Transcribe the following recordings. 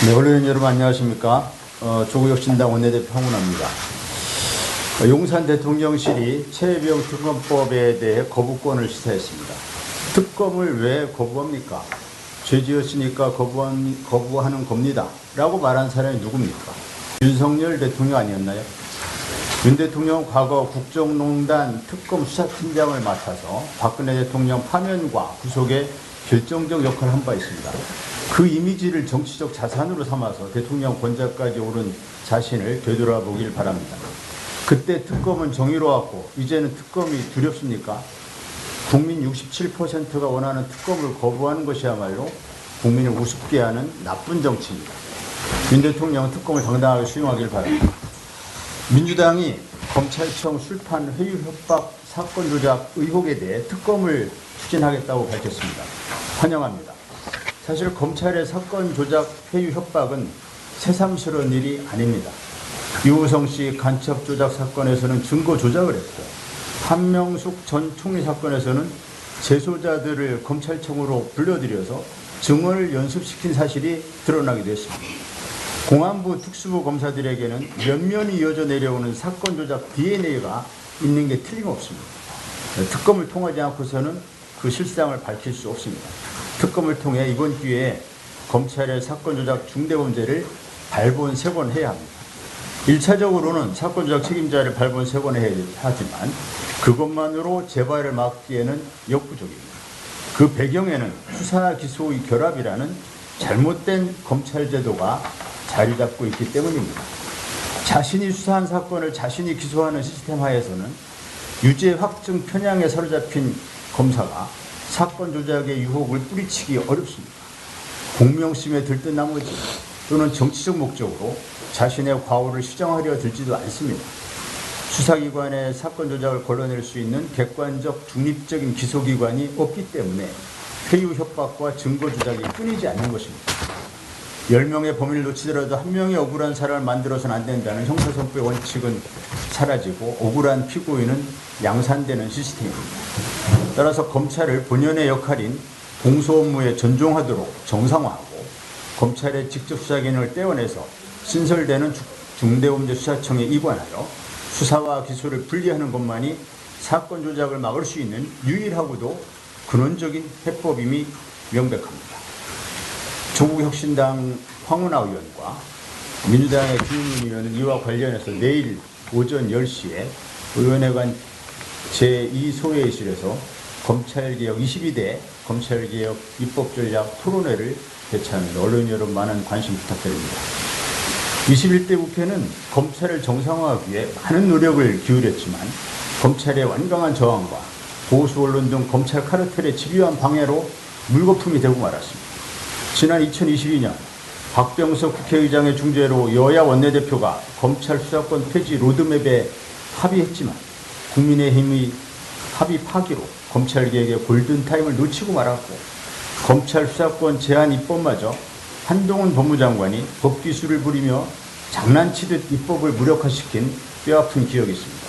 네, 언론인 여러분 안녕하십니까. 조국혁신당 원내대표 황운하입니다. 용산 대통령실이 최혜병 특검법에 대해 거부권을 시사했습니다. 특검을 왜 거부합니까? 죄지었으니까 거부하는 겁니다. 라고 말한 사람이 누굽니까? 윤석열 대통령 아니었나요? 윤 대통령은 과거 국정농단 특검 수사팀장을 맡아서 박근혜 대통령 파면과 구속에 결정적 역할을 한 바 있습니다. 그 이미지를 정치적 자산으로 삼아서 대통령 권좌까지 오른 자신을 되돌아보길 바랍니다. 그때 특검은 정의로웠고 이제는 특검이 두렵습니까? 국민 67%가 원하는 특검을 거부하는 것이야말로 국민을 우습게 하는 나쁜 정치입니다. 윤 대통령은 특검을 당당하게 수용하길 바랍니다. 민주당이 검찰청 술판 회유 협박 사건 조작 의혹에 대해 특검을 추진하겠다고 밝혔습니다. 환영합니다. 사실 검찰의 사건 조작 회유 협박은 새삼스러운 일이 아닙니다. 유우성 씨 간첩 조작 사건에서는 증거 조작을 했고, 한명숙 전 총리 사건에서는 재소자들을 검찰청으로 불러들여서 증언을 연습시킨 사실이 드러나기도 했습니다. 공안부 특수부 검사들에게는 면면이 이어져 내려오는 사건 조작 DNA가 있는 게 틀림없습니다. 특검을 통하지 않고서는 그 실상을 밝힐 수 없습니다. 특검을 통해 이번 기회에 검찰의 사건 조작 중대범죄를 발본색원해야 합니다. 1차적으로는 사건 조작 책임자를 발본색원해야 하지만 그것만으로 재발을 막기에는 역부족입니다. 그 배경에는 수사 기소의 결합이라는 잘못된 검찰 제도가 자리 잡고 있기 때문입니다. 자신이 수사한 사건을 자신이 기소하는 시스템 하에서는 유죄 확증 편향에 사로잡힌 검사가 사건 조작의 유혹을 뿌리치기 어렵습니다. 공명심에 들뜬 나머지 또는 정치적 목적으로 자신의 과오를 시정하려 들지도 않습니다. 수사기관의 사건 조작을 걸러낼 수 있는 객관적 중립적인 기소기관이 없기 때문에 회유 협박과 증거 조작이 끊이지 않는 것입니다. 10명의 범인을 놓치더라도 1명의 억울한 사람을 만들어서는 안 된다는 형사선고의 원칙은 사라지고 억울한 피고인은 양산되는 시스템입니다. 따라서 검찰을 본연의 역할인 공소 업무에 전종하도록 정상화하고 검찰의 직접 수사 기능을 떼어내서 신설되는 중대범죄수사청에 이관하여 수사와 기소를 분리하는 것만이 사건 조작을 막을 수 있는 유일하고도 근원적인 해법임이 명백합니다. 조국혁신당 황운하 의원과 민주당의 김용민 의원은 이와 관련해서 내일 오전 10시에 의원회관 제2소회의실에서 검찰개혁 22대 검찰개혁 입법전략 토론회를 개최합니다. 언론 여러분 많은 관심 부탁드립니다. 21대 국회는 검찰을 정상화하기 위해 많은 노력을 기울였지만 검찰의 완강한 저항과 보수 언론 등 검찰 카르텔의 집요한 방해로 물거품이 되고 말았습니다. 지난 2022년 박병석 국회의장의 중재로 여야 원내대표가 검찰 수사권 폐지 로드맵에 합의했지만 국민의힘의 합의 파기로 검찰개혁의 골든타임을 놓치고 말았고 검찰 수사권 제한 입법마저 한동훈 법무장관이 법기술을 부리며 장난치듯 입법을 무력화시킨 뼈아픈 기억이 있습니다.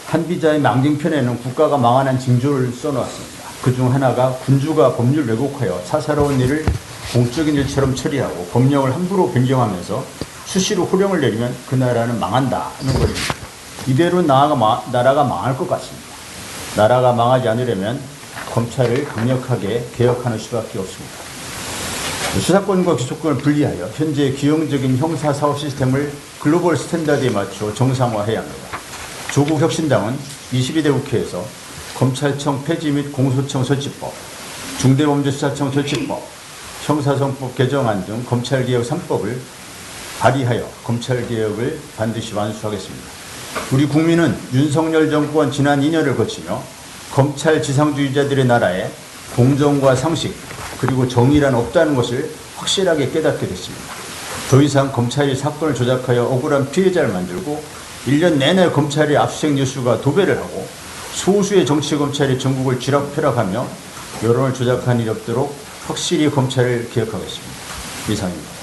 한 기자의 망징편에는 국가가 망하는 징조를 써놓았습니다. 그중 하나가 군주가 법률 왜곡하여 사사로운 일을 공적인 일처럼 처리하고 법령을 함부로 변경하면서 수시로 호령을 내리면 그 나라는 망한다는 것입니다. 이대로 나라가 망할 것 같습니다. 나라가 망하지 않으려면 검찰을 강력하게 개혁하는 수밖에 없습니다. 수사권과 기소권을 분리하여 현재 기형적인 형사사업 시스템을 글로벌 스탠다드에 맞춰 정상화해야 합니다. 조국혁신당은 22대 국회에서 검찰청 폐지 및 공소청 설치법, 중대범죄수사청 설치법, 형사성법 개정안 등 검찰개혁 3법을 발의하여 검찰개혁을 반드시 완수하겠습니다. 우리 국민은 윤석열 정권 지난 2년을 거치며 검찰 지상주의자들의 나라에 공정과 상식 그리고 정의란 없다는 것을 확실하게 깨닫게 됐습니다. 더 이상 검찰이 사건을 조작하여 억울한 피해자를 만들고 1년 내내 검찰의 압수수색 뉴스가 도배를 하고 소수의 정치검찰이 전국을 쥐락펴락하며 여론을 조작한 일이 없도록 확실히 검찰을 개혁하겠습니다. 이상입니다.